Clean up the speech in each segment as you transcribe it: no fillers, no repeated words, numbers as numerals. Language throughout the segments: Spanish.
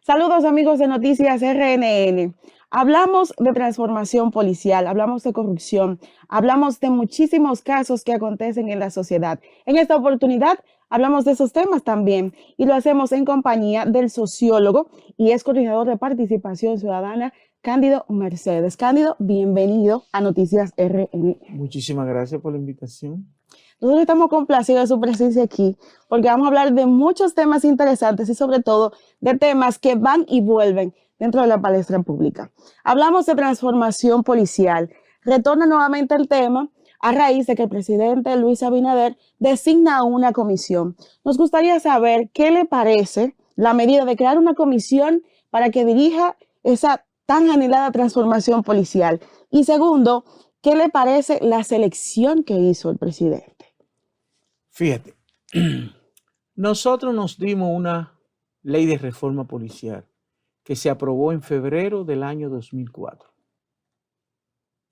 Saludos amigos de Noticias RNN. Hablamos de transformación policial, hablamos de corrupción, hablamos de muchísimos casos que acontecen en la sociedad. En esta oportunidad hablamos de esos temas también y lo hacemos en compañía del sociólogo y ex coordinador de participación ciudadana, Cándido Mercedes. Cándido, bienvenido a Noticias RNN. Muchísimas gracias por la invitación. Nosotros estamos complacidos de su presencia aquí porque vamos a hablar de muchos temas interesantes y sobre todo de temas que van y vuelven dentro de la palestra pública. Hablamos de transformación policial. Retorna nuevamente el tema a raíz de que el presidente Luis Abinader designa una comisión. Nos gustaría saber qué le parece la medida de crear una comisión para que dirija esa tan anhelada transformación policial. Y segundo, ¿qué le parece la selección que hizo el presidente? Fíjate, nosotros nos dimos una ley de reforma policial que se aprobó en febrero del año 2004,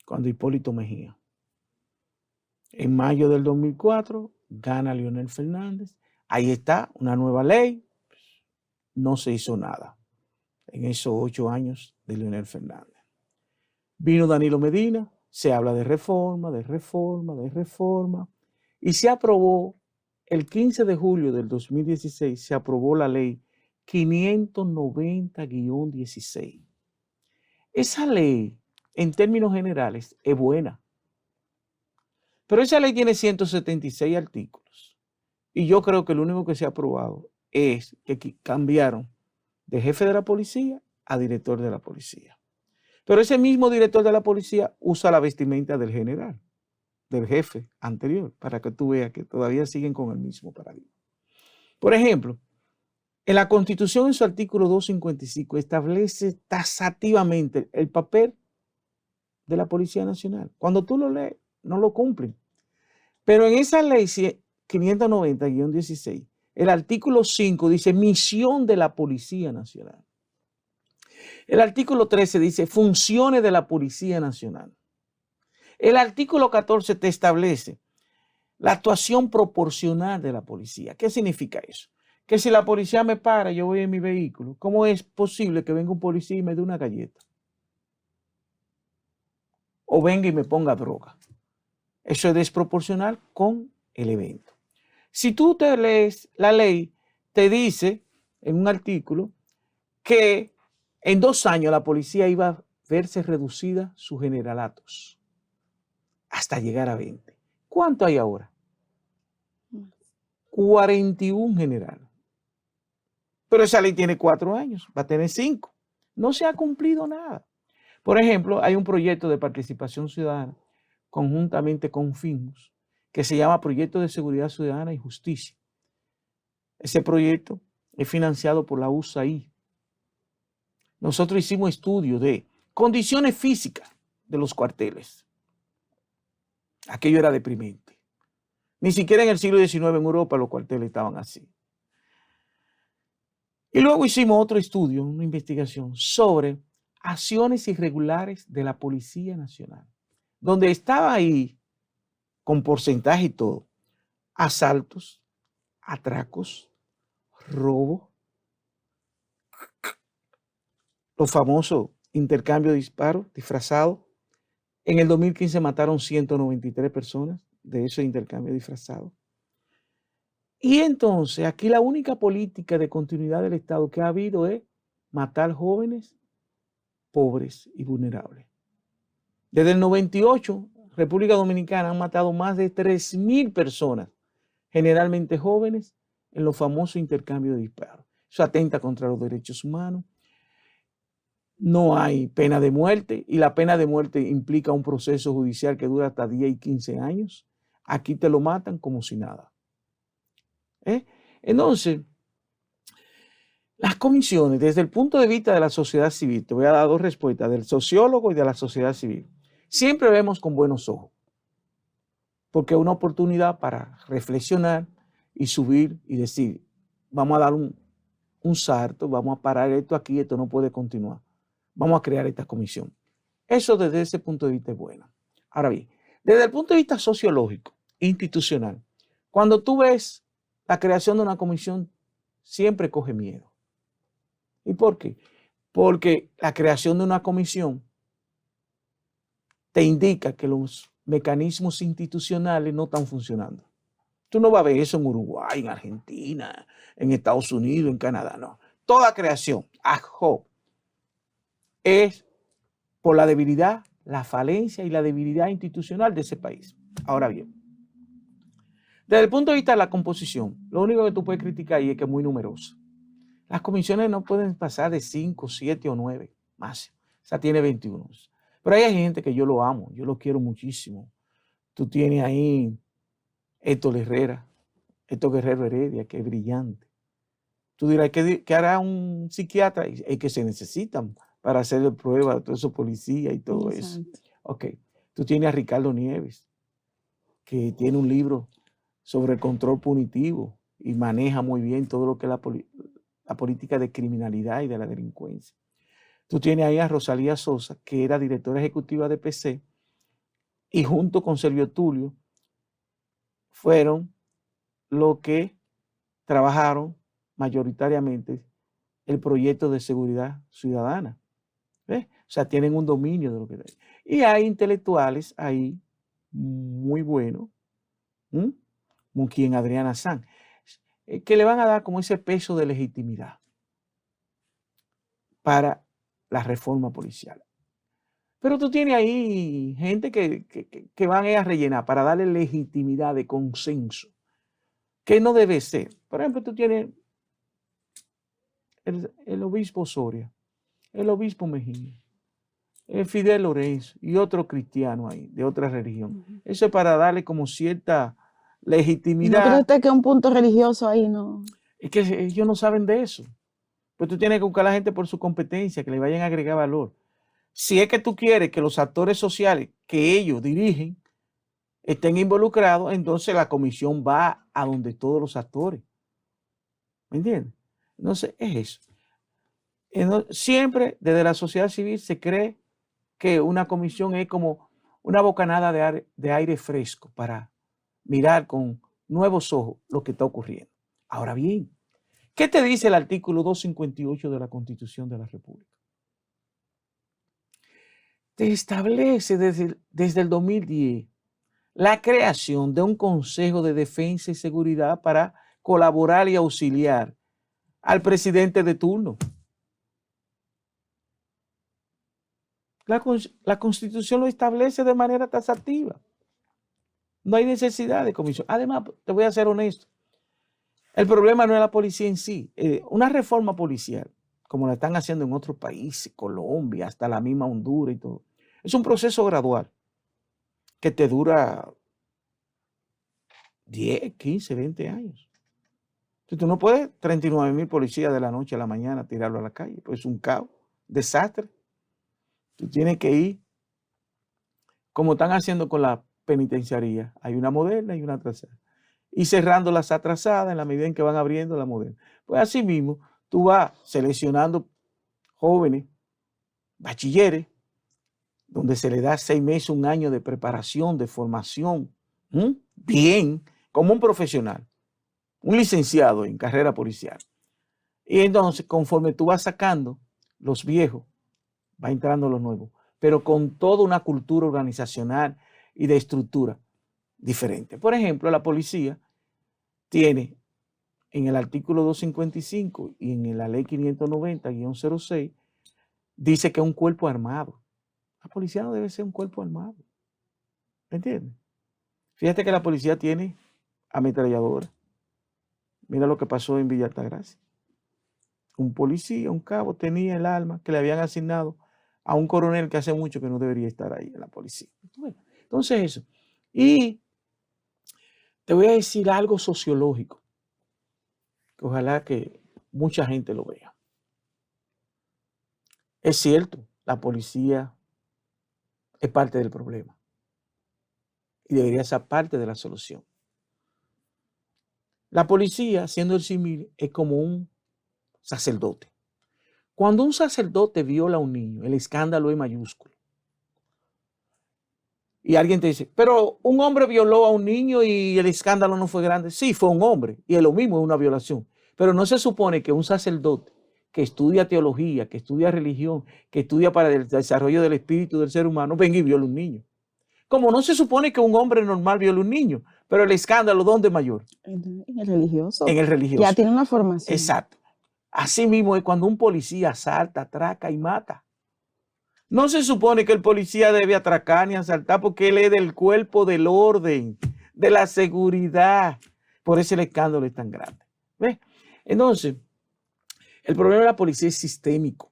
cuando Hipólito Mejía. En mayo del 2004 gana Leonel Fernández. Ahí está una nueva ley. No se hizo nada en esos 8 años de Leonel Fernández. Vino Danilo Medina, se habla de reforma, de reforma, de reforma. Y se aprobó, el 15 de julio del 2016, se aprobó la ley 590-16. Esa ley, en términos generales, es buena. Pero esa ley tiene 176 artículos. Y yo creo que lo único que se ha aprobado es que cambiaron de jefe de la policía a director de la policía. Pero ese mismo director de la policía usa la vestimenta del general, del jefe anterior, para que tú veas que todavía siguen con el mismo paradigma. Por ejemplo, en la Constitución, en su artículo 255, establece taxativamente el papel de la Policía Nacional. Cuando tú lo lees, no lo cumplen. Pero en esa ley 590-16, el artículo 5 dice misión de la Policía Nacional. El artículo 13 dice funciones de la Policía Nacional. El artículo 14 te establece la actuación proporcional de la policía. ¿Qué significa eso? Que si la policía me para, yo voy en mi vehículo, ¿cómo es posible que venga un policía y me dé una galleta? O venga y me ponga droga. Eso es desproporcional con el evento. Si tú te lees la ley, te dice en un artículo que en 2 años la policía iba a verse reducida sus generalatos hasta llegar a 20. ¿Cuánto hay ahora? 41 generales. Pero esa ley tiene 4 años, va a tener 5. No se ha cumplido nada. Por ejemplo, hay un proyecto de participación ciudadana conjuntamente con FINUS que se llama Proyecto de Seguridad Ciudadana y Justicia. Ese proyecto es financiado por la USAID. Nosotros hicimos estudios de condiciones físicas de los cuarteles. Aquello era deprimente. Ni siquiera en el siglo XIX en Europa los cuarteles estaban así. Y luego hicimos otro estudio, una investigación sobre acciones irregulares de la Policía Nacional, donde estaba ahí, con porcentaje y todo, asaltos, atracos, robos, los famosos intercambios de disparos disfrazados. En el 2015 mataron 193 personas de esos intercambios disfrazados. Y entonces aquí la única política de continuidad del Estado que ha habido es matar jóvenes, pobres y vulnerables. Desde el 98, República Dominicana han matado más de 3.000 personas, generalmente jóvenes, en los famosos intercambios de disparos. Eso atenta contra los derechos humanos. No hay pena de muerte y la pena de muerte implica un proceso judicial que dura hasta 10 y 15 años. Aquí te lo matan como si nada. Entonces, las comisiones, desde el punto de vista de la sociedad civil, te voy a dar 2 respuestas, del sociólogo y de la sociedad civil. Siempre vemos con buenos ojos, porque es una oportunidad para reflexionar y subir y decir, vamos a dar un salto, vamos a parar esto aquí, esto no puede continuar. Vamos a crear esta comisión. Eso desde ese punto de vista es bueno. Ahora bien, desde el punto de vista sociológico, institucional, cuando tú ves la creación de una comisión, siempre coge miedo. ¿Y por qué? Porque la creación de una comisión te indica que los mecanismos institucionales no están funcionando. Tú no vas a ver eso en Uruguay, en Argentina, en Estados Unidos, en Canadá, no. Toda creación ad hoc es por la debilidad, la falencia y la debilidad institucional de ese país. Ahora bien, desde el punto de vista de la composición, lo único que tú puedes criticar ahí es que es muy numerosa. Las comisiones no pueden pasar de 5, 7 o 9 máximo. O sea, tiene 21. Pero hay gente que yo lo amo, yo lo quiero muchísimo. Tú tienes ahí Héctor Guerrero Heredia, que es brillante. Tú dirás, ¿qué hará un psiquiatra? Es que se necesitan para hacer pruebas de todos esos policías y todo eso. Ok. Tú tienes a Ricardo Nieves, que tiene un libro sobre el control punitivo y maneja muy bien todo lo que es la política de criminalidad y de la delincuencia. Tú tienes ahí a Rosalía Sosa, que era directora ejecutiva de PC, y junto con Servio Tulio fueron los que trabajaron mayoritariamente el proyecto de seguridad ciudadana. ¿Ves? O sea, tienen un dominio de lo que hay. Y hay intelectuales ahí muy buenos, como quien Adriana Sanz, que le van a dar como ese peso de legitimidad para la reforma policial. Pero tú tienes ahí gente que van a rellenar para darle legitimidad de consenso, que no debe ser. Por ejemplo, tú tienes el obispo Soria, el obispo Mejía, el Fidel Lorenzo y otro cristiano ahí, de otra religión. Eso es para darle como cierta legitimidad. ¿No cree usted que un punto religioso ahí no? Es que ellos no saben de eso. Pues tú tienes que buscar a la gente por su competencia, que le vayan a agregar valor. Si es que tú quieres que los actores sociales que ellos dirigen estén involucrados, entonces la comisión va a donde todos los actores. ¿Me entiendes? Entonces, es eso. Siempre desde la sociedad civil se cree que una comisión es como una bocanada de aire fresco para mirar con nuevos ojos lo que está ocurriendo. Ahora bien, ¿qué te dice el artículo 258 de la Constitución de la República? Te establece desde el 2010 la creación de un Consejo de Defensa y Seguridad para colaborar y auxiliar al presidente de turno. La Constitución lo establece de manera taxativa. No hay necesidad de comisión. Además, te voy a ser honesto, el problema no es la policía en sí. Una reforma policial, como la están haciendo en otros países, Colombia, hasta la misma Honduras y todo, es un proceso gradual que te dura 10, 15, 20 años. Entonces, tú no puedes 39,000 policías de la noche a la mañana tirarlo a la calle, pues es un caos, desastre. Tú tienes que ir, como están haciendo con la penitenciaría, hay una moderna y una atrasada, y cerrando las atrasadas en la medida en que van abriendo la moderna. Pues así mismo, tú vas seleccionando jóvenes, bachilleres, donde se le da 6 meses, un año de preparación, de formación, bien, como un profesional, un licenciado en carrera policial. Y entonces, conforme tú vas sacando los viejos, va entrando los nuevos, pero con toda una cultura organizacional y de estructura diferente. Por ejemplo, la policía tiene en el artículo 255 y en la ley 590-06, dice que es un cuerpo armado. La policía no debe ser un cuerpo armado. ¿Me entiendes? Fíjate que la policía tiene ametralladora. Mira lo que pasó en Villa Altagracia. Un policía, un cabo, tenía el arma que le habían asignado a un coronel que hace mucho que no debería estar ahí en la policía. Bueno, entonces eso. Y te voy a decir algo sociológico, que ojalá que mucha gente lo vea. Es cierto, la policía es parte del problema y debería ser parte de la solución. La policía, siendo el símil, es como un sacerdote. Cuando un sacerdote viola a un niño, el escándalo es mayúsculo. Y alguien te dice, pero un hombre violó a un niño y el escándalo no fue grande. Sí, fue un hombre y es lo mismo, es una violación. Pero no se supone que un sacerdote que estudia teología, que estudia religión, que estudia para el desarrollo del espíritu del ser humano, venga y viola un niño. Como no se supone que un hombre normal viola un niño, pero el escándalo, ¿dónde mayor? En el religioso. En el Ya religioso. tiene una formación. Exacto. Así mismo es cuando un policía asalta, atraca y mata. No se supone que el policía debe atracar ni asaltar porque él es del cuerpo del orden, de la seguridad. Por eso el escándalo es tan grande. ¿Ves? Entonces, el problema de la policía es sistémico.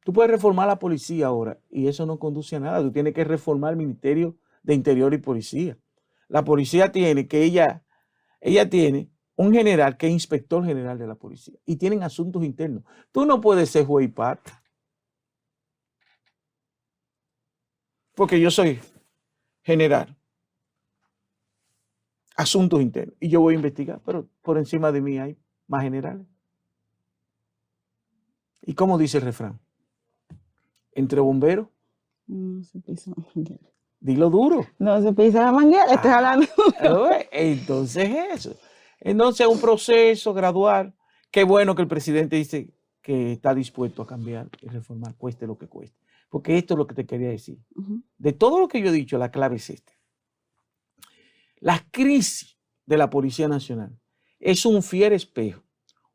Tú puedes reformar la policía ahora y eso no conduce a nada. Tú tienes que reformar el Ministerio de Interior y Policía. La policía tiene que ella tiene un general que es inspector general de la policía y tienen asuntos internos. Tú no puedes ser juez y parte. Porque yo soy general. Asuntos internos. Y yo voy a investigar, pero por encima de mí hay más generales. ¿Y cómo dice el refrán? Entre bomberos. No se pisa la manguera. Dilo duro. No se pisa la manguera, estás hablando. Entonces eso. Entonces un proceso gradual. Qué bueno que el presidente dice que está dispuesto a cambiar y reformar, cueste lo que cueste. Porque esto es lo que te quería decir. De todo lo que yo he dicho, la clave es esta. La crisis de la Policía Nacional es un fiel espejo,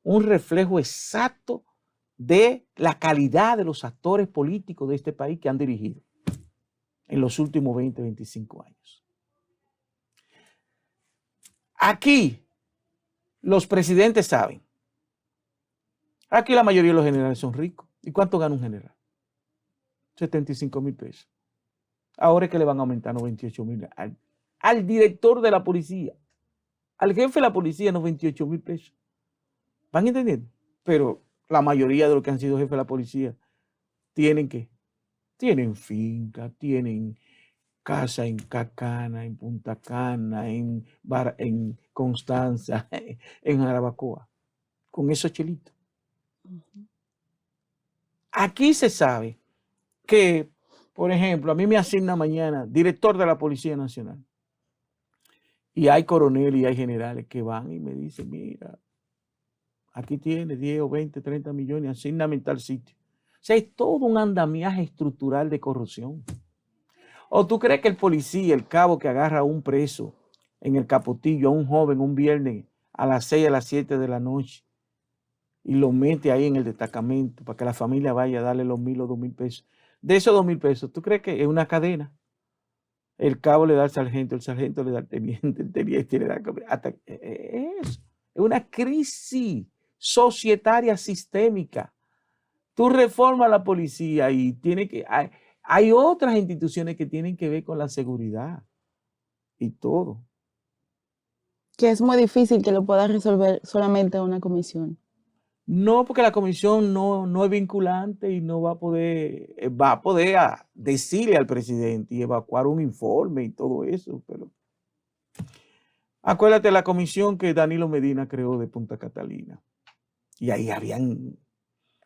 un reflejo exacto de la calidad de los actores políticos de este país que han dirigido en los últimos 20, 25 años. Aquí los presidentes saben. Aquí la mayoría de los generales son ricos. ¿Y cuánto gana un general? 75,000 pesos. Ahora es que le van a aumentar 98,000 al director de la policía, al jefe de la policía, 98,000 pesos. ¿Van entendiendo? Pero la mayoría de los que han sido jefes de la policía tienen ¿qué? Tienen finca, tienen casa en Cacana, en Punta Cana, en Constanza, en Jarabacoa, con esos chelitos. Aquí se sabe que, por ejemplo, a mí me asigna mañana director de la Policía Nacional. Y hay coroneles y hay generales que van y me dicen, mira, aquí tiene 10 o 20, 30 millones, asígname en tal sitio. O sea, es todo un andamiaje estructural de corrupción. ¿O tú crees que el policía, el cabo que agarra a un preso en el Capotillo, a un joven, un viernes a las 6, a las 7 de la noche, y lo mete ahí en el destacamento para que la familia vaya a darle los 1,000 o 2,000 pesos? De esos 2,000 pesos, ¿tú crees que es una cadena? El cabo le da al sargento, el sargento le da al teniente, el teniente le da hasta es una crisis societaria sistémica. Tú reformas la policía y hay otras instituciones que tienen que ver con la seguridad y todo. Que es muy difícil que lo pueda resolver solamente una comisión. No, porque la comisión no es vinculante y no va a poder decirle al presidente y evacuar un informe y todo eso, pero acuérdate la comisión que Danilo Medina creó de Punta Catalina. Y ahí habían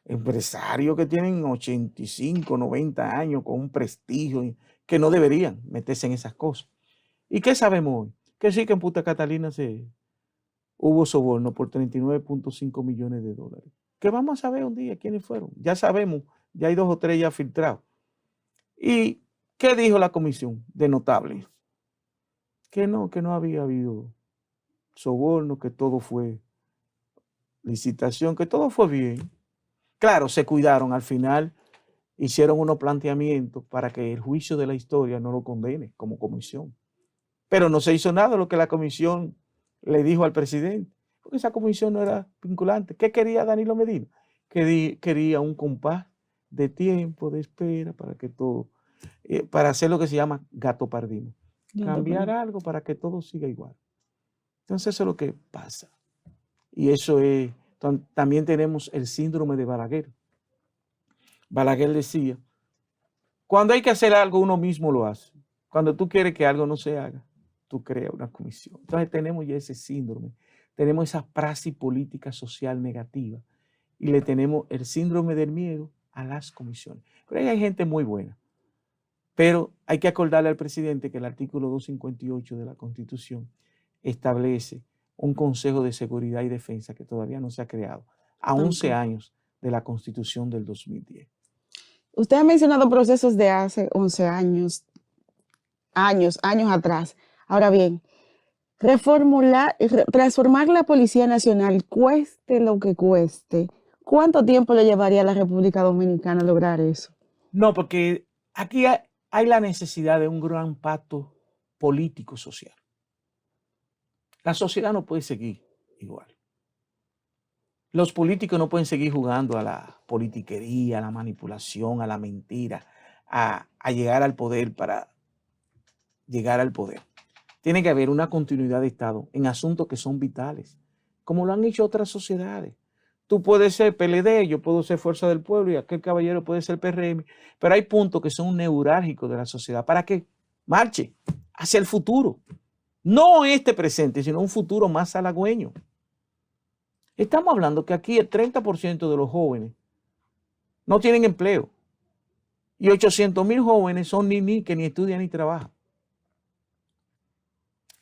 empresarios que tienen 85, 90 años con un prestigio que no deberían meterse en esas cosas. ¿Y qué sabemos hoy? Que sí que en Punta Catalina hubo soborno por 39,5 millones de dólares. Que vamos a saber un día quiénes fueron. Ya sabemos, ya hay 2 o 3 ya filtrados. ¿Y qué dijo la comisión de notables? Que no había habido soborno, que todo fue licitación, que todo fue bien. Claro, se cuidaron al final, hicieron unos planteamientos para que el juicio de la historia no lo condene como comisión. Pero no se hizo nada de lo que la comisión le dijo al presidente, porque esa comisión no era vinculante. ¿Qué quería Danilo Medina? Quería un compás de tiempo, de espera, para que todo, para hacer lo que se llama gatopardismo. Cambiar algo para que todo siga igual. Entonces eso es lo que pasa. Y eso es, también tenemos el síndrome de Balaguer. Balaguer decía, cuando hay que hacer algo, uno mismo lo hace. Cuando tú quieres que algo no se haga, tú creas una comisión. Entonces tenemos ya ese síndrome, tenemos esa praxis política social negativa y le tenemos el síndrome del miedo a las comisiones. Pero ahí hay gente muy buena. Pero hay que acordarle al presidente que el artículo 258 de la Constitución establece un Consejo de Seguridad y Defensa que todavía no se ha creado, a 11 años de la Constitución del 2010. Usted ha mencionado procesos de hace 11 años atrás. Ahora bien, transformar la Policía Nacional, cueste lo que cueste, ¿cuánto tiempo le llevaría a la República Dominicana lograr eso? No, porque aquí hay la necesidad de un gran pacto político-social. La sociedad no puede seguir igual. Los políticos no pueden seguir jugando a la politiquería, a la manipulación, a la mentira, a llegar al poder para llegar al poder. Tiene que haber una continuidad de Estado en asuntos que son vitales, como lo han hecho otras sociedades. Tú puedes ser PLD, yo puedo ser Fuerza del Pueblo y aquel caballero puede ser PRM, pero hay puntos que son neurálgicos de la sociedad para que marche hacia el futuro. No este presente, sino un futuro más halagüeño. Estamos hablando que aquí el 30% de los jóvenes no tienen empleo y 800,000 jóvenes son que ni estudian ni trabajan.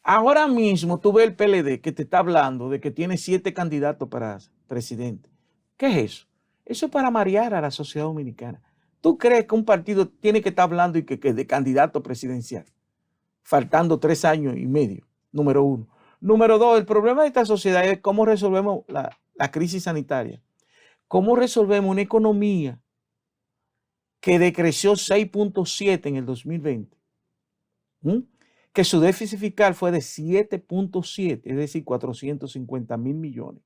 Ahora mismo tú ves el PLD que te está hablando de que tiene 7 candidatos para presidente. ¿Qué es eso? Eso es para marear a la sociedad dominicana. ¿Tú crees que un partido tiene que estar hablando y que de candidato presidencial? Faltando 3 años y medio, número 1. Número 2, el problema de esta sociedad es cómo resolvemos la crisis sanitaria. ¿Cómo resolvemos una economía que decreció 6.7 en el 2020? Que su déficit fiscal fue de 7.7, es decir, 450,000 millones.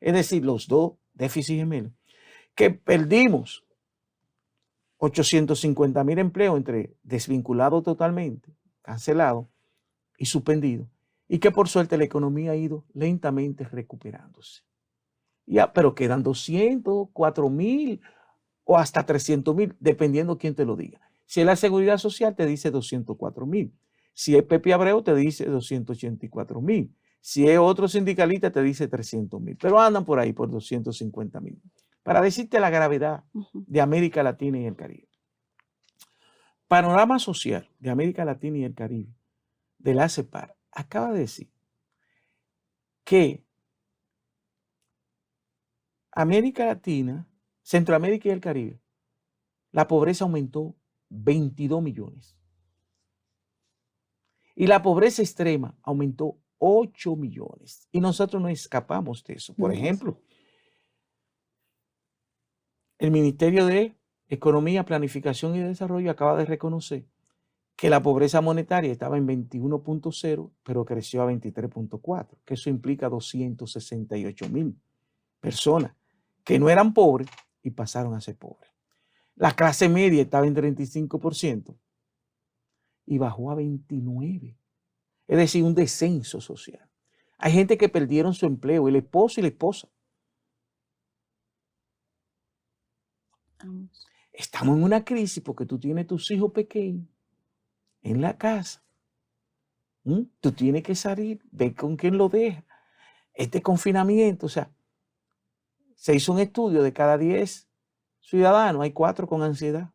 Es decir, los dos déficits gemelos. Que perdimos 850,000 empleos entre desvinculados totalmente, cancelados y suspendidos. Y que por suerte la economía ha ido lentamente recuperándose. Pero quedan 200, 4,000 o hasta 300,000, dependiendo quién te lo diga. Si es la Seguridad Social, te dice 204,000. Si es Pepe Abreu, te dice 284,000. Si es otro sindicalista, te dice 300,000. Pero andan por ahí por 250,000. Para decirte la gravedad de América Latina y el Caribe. Panorama Social de América Latina y el Caribe, de la CEPAR, acaba de decir que América Latina, Centroamérica y el Caribe, la pobreza aumentó 22 millones. Y la pobreza extrema aumentó 8 millones. Y nosotros no escapamos de eso. Por ejemplo, el Ministerio de Economía, Planificación y Desarrollo acaba de reconocer que la pobreza monetaria estaba en 21.0, pero creció a 23.4, que eso implica 268,000 personas que no eran pobres y pasaron a ser pobres. La clase media estaba en 35% y bajó a 29%. Es decir, un descenso social. Hay gente que perdieron su empleo, el esposo y la esposa. Estamos en una crisis porque tú tienes tus hijos pequeños en la casa. Tú tienes que salir, ver con quién lo deja. Este confinamiento, o sea, se hizo un estudio de cada 10 ciudadanos, hay 4 con ansiedad,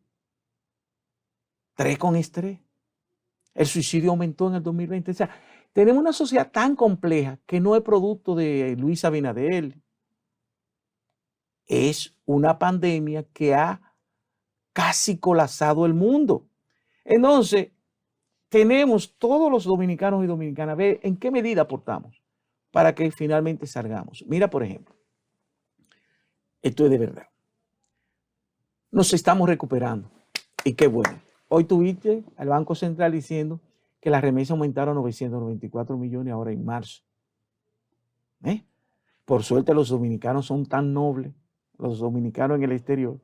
3 con estrés. El suicidio aumentó en el 2020. O sea, tenemos una sociedad tan compleja que no es producto de Luis Abinader. Es una pandemia que ha casi colapsado el mundo. Entonces, tenemos todos los dominicanos y dominicanas, ver en qué medida aportamos para que finalmente salgamos. Mira, por ejemplo, esto es de verdad. Nos estamos recuperando y qué bueno. Hoy tuviste al Banco Central diciendo que las remesas aumentaron 994 millones ahora en marzo. Por suerte los dominicanos son tan nobles, los dominicanos en el exterior,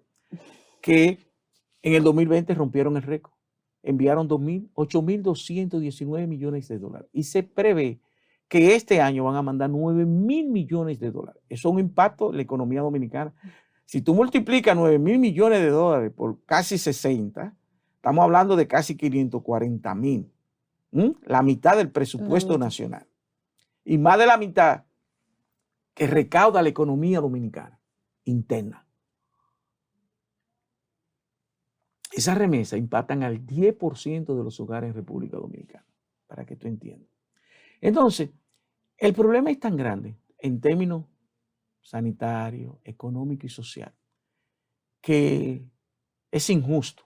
que en el 2020 rompieron el récord. Enviaron 8.219 millones de dólares. Y se prevé que este año van a mandar 9,000 millones de dólares. Eso es un impacto en la economía dominicana. Si tú multiplicas 9,000 millones de dólares por casi 60, estamos hablando de casi 540,000. La mitad del presupuesto nacional. Y más de la mitad que recauda la economía dominicana interna. Esas remesas impactan al 10% de los hogares en República Dominicana, para que tú entiendas. Entonces, el problema es tan grande en términos sanitarios, económicos y sociales, que es injusto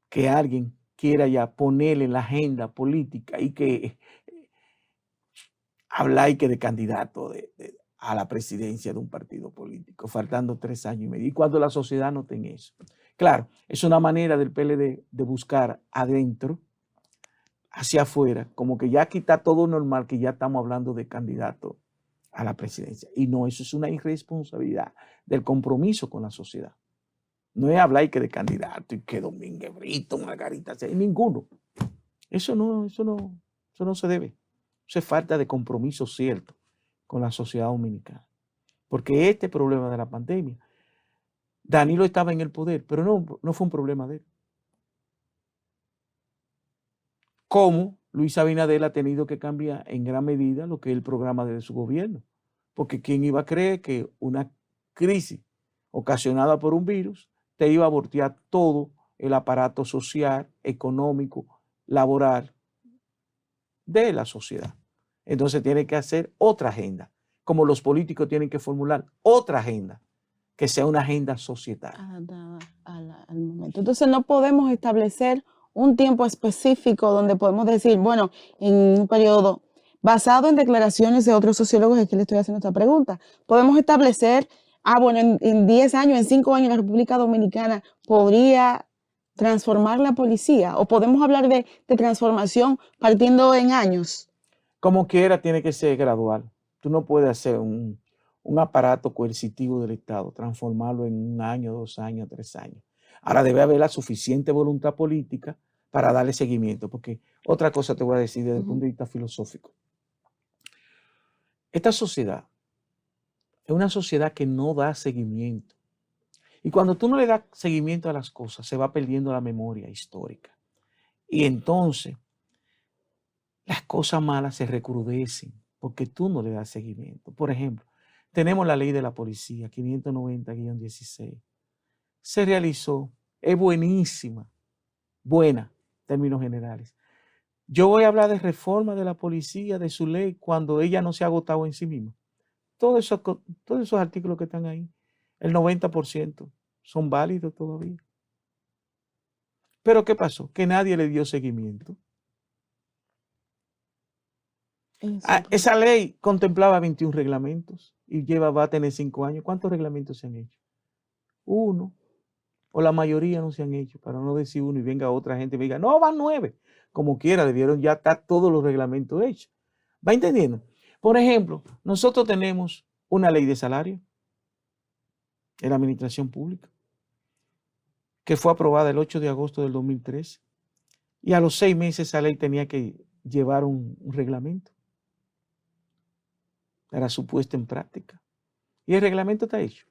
que alguien quiera ya ponerle en la agenda política y que hablar y que de candidato a la presidencia de un partido político, faltando 3 años y medio, y cuando la sociedad no tenga eso. Claro, es una manera del PLD de buscar adentro, hacia afuera, como que ya aquí está todo normal, que ya estamos hablando de candidato a la presidencia. Y no, eso es una irresponsabilidad del compromiso con la sociedad. No es hablar y que de candidato y que Domínguez Brito, Margarita, ninguno. Eso no se debe. Eso es falta de compromiso cierto con la sociedad dominicana. Porque este problema de la pandemia, Danilo estaba en el poder, pero no fue un problema de él. Como Luis Abinader ha tenido que cambiar en gran medida lo que es el programa de su gobierno. Porque ¿quién iba a creer que una crisis ocasionada por un virus te iba a voltear todo el aparato social, económico, laboral de la sociedad? Entonces tiene que hacer otra agenda, como los políticos tienen que formular otra agenda, que sea una agenda societaria. Al momento. Entonces no podemos establecer un tiempo específico donde podemos decir, bueno, en un periodo basado en declaraciones de otros sociólogos, es que le estoy haciendo esta pregunta, podemos establecer, bueno, en 10 años, en 5 años la República Dominicana podría transformar la policía, o podemos hablar de transformación partiendo en años. Como quiera, tiene que ser gradual. Tú no puedes hacer un aparato coercitivo del Estado, transformarlo en 1 año, 2 años, 3 años. Ahora debe haber la suficiente voluntad política para darle seguimiento, porque otra cosa te voy a decir desde el punto de vista filosófico. Esta sociedad es una sociedad que no da seguimiento. Y cuando tú no le das seguimiento a las cosas, se va perdiendo la memoria histórica. Y entonces, las cosas malas se recrudecen porque tú no le das seguimiento. Por ejemplo, tenemos la ley de la policía, 590-16. Se realizó, es buenísima, buena, en términos generales. Yo voy a hablar de reforma de la policía, de su ley, cuando ella no se ha agotado en sí misma. Todos esos artículos que están ahí, el 90% son válidos todavía. Pero ¿qué pasó? Que nadie le dio seguimiento. Esa ley contemplaba 21 reglamentos y va a tener 5 años. ¿Cuántos reglamentos se han hecho? 1. O la mayoría no se han hecho, para no decir 1 y venga otra gente y me diga, no, van 9. Como quiera, debieron ya estar todos los reglamentos hechos. ¿Va entendiendo? Por ejemplo, nosotros tenemos una ley de salario en la administración pública que fue aprobada el 8 de agosto del 2013 y a los 6 meses esa ley tenía que llevar un reglamento para su puesta en práctica. Y el reglamento está hecho.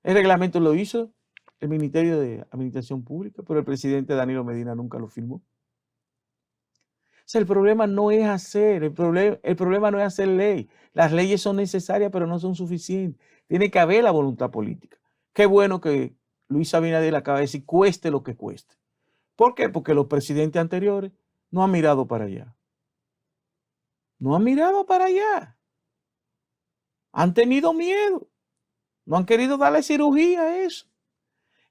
El reglamento lo hizo el Ministerio de Administración Pública, pero el presidente Danilo Medina nunca lo firmó. O sea, el problema no es el problema no es hacer ley. Las leyes son necesarias, pero no son suficientes. Tiene que haber la voluntad política. Qué bueno que Luis Abinader acaba de decir, cueste lo que cueste. ¿Por qué? Porque los presidentes anteriores no han mirado para allá. No han mirado para allá. Han tenido miedo. No han querido darle cirugía a eso.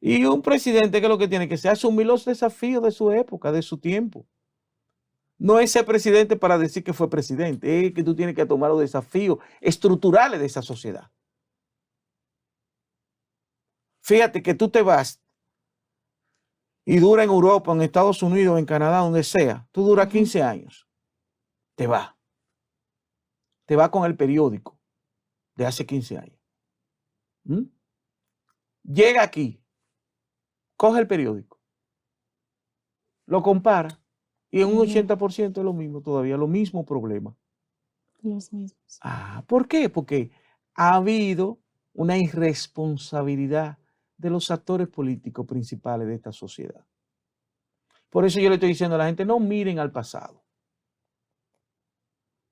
Y un presidente que lo que tiene que hacer es asumir los desafíos de su época, de su tiempo. No es ser presidente para decir que fue presidente, es que tú tienes que tomar los desafíos estructurales de esa sociedad. Fíjate que tú te vas y dura en Europa, en Estados Unidos, en Canadá, donde sea. Tú duras 15 años. Te vas. Te vas con el periódico de hace 15 años. Llega aquí, coge el periódico, lo compara y en un 80% es lo mismo todavía, lo mismo problema. Los mismos. ¿Por qué? Porque ha habido una irresponsabilidad de los actores políticos principales de esta sociedad. Por eso yo le estoy diciendo a la gente, no miren al pasado.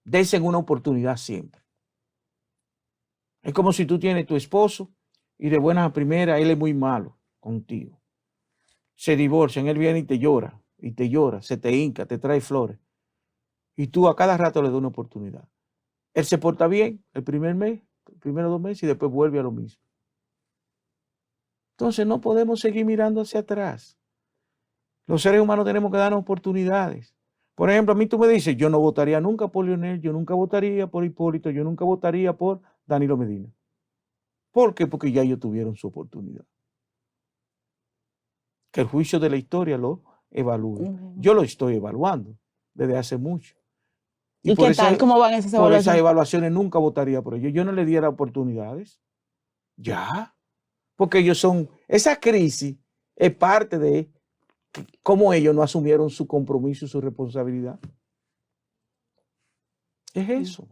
Dense una oportunidad siempre. Es como si tú tienes tu esposo y de buenas a primeras él es muy malo contigo. Se divorcian, él viene y te llora, se te hinca, te trae flores. Y tú a cada rato le das una oportunidad. Él se porta bien el primer mes, los primeros 2 meses y después vuelve a lo mismo. Entonces no podemos seguir mirando hacia atrás. Los seres humanos tenemos que darnos oportunidades. Por ejemplo, a mí tú me dices, yo no votaría nunca por Leonel, yo nunca votaría por Hipólito, yo nunca votaría por Danilo Medina. ¿Por qué? Porque ya ellos tuvieron su oportunidad. Que el juicio de la historia lo evalúe. Yo lo estoy evaluando desde hace mucho. ¿Y qué tal? ¿Cómo van esas Por evaluaciones? esas evaluaciones nunca votaría por ellos. Yo no le diera oportunidades. Ya. Porque ellos son, esa crisis es parte de cómo ellos no asumieron su compromiso y su responsabilidad. Es eso.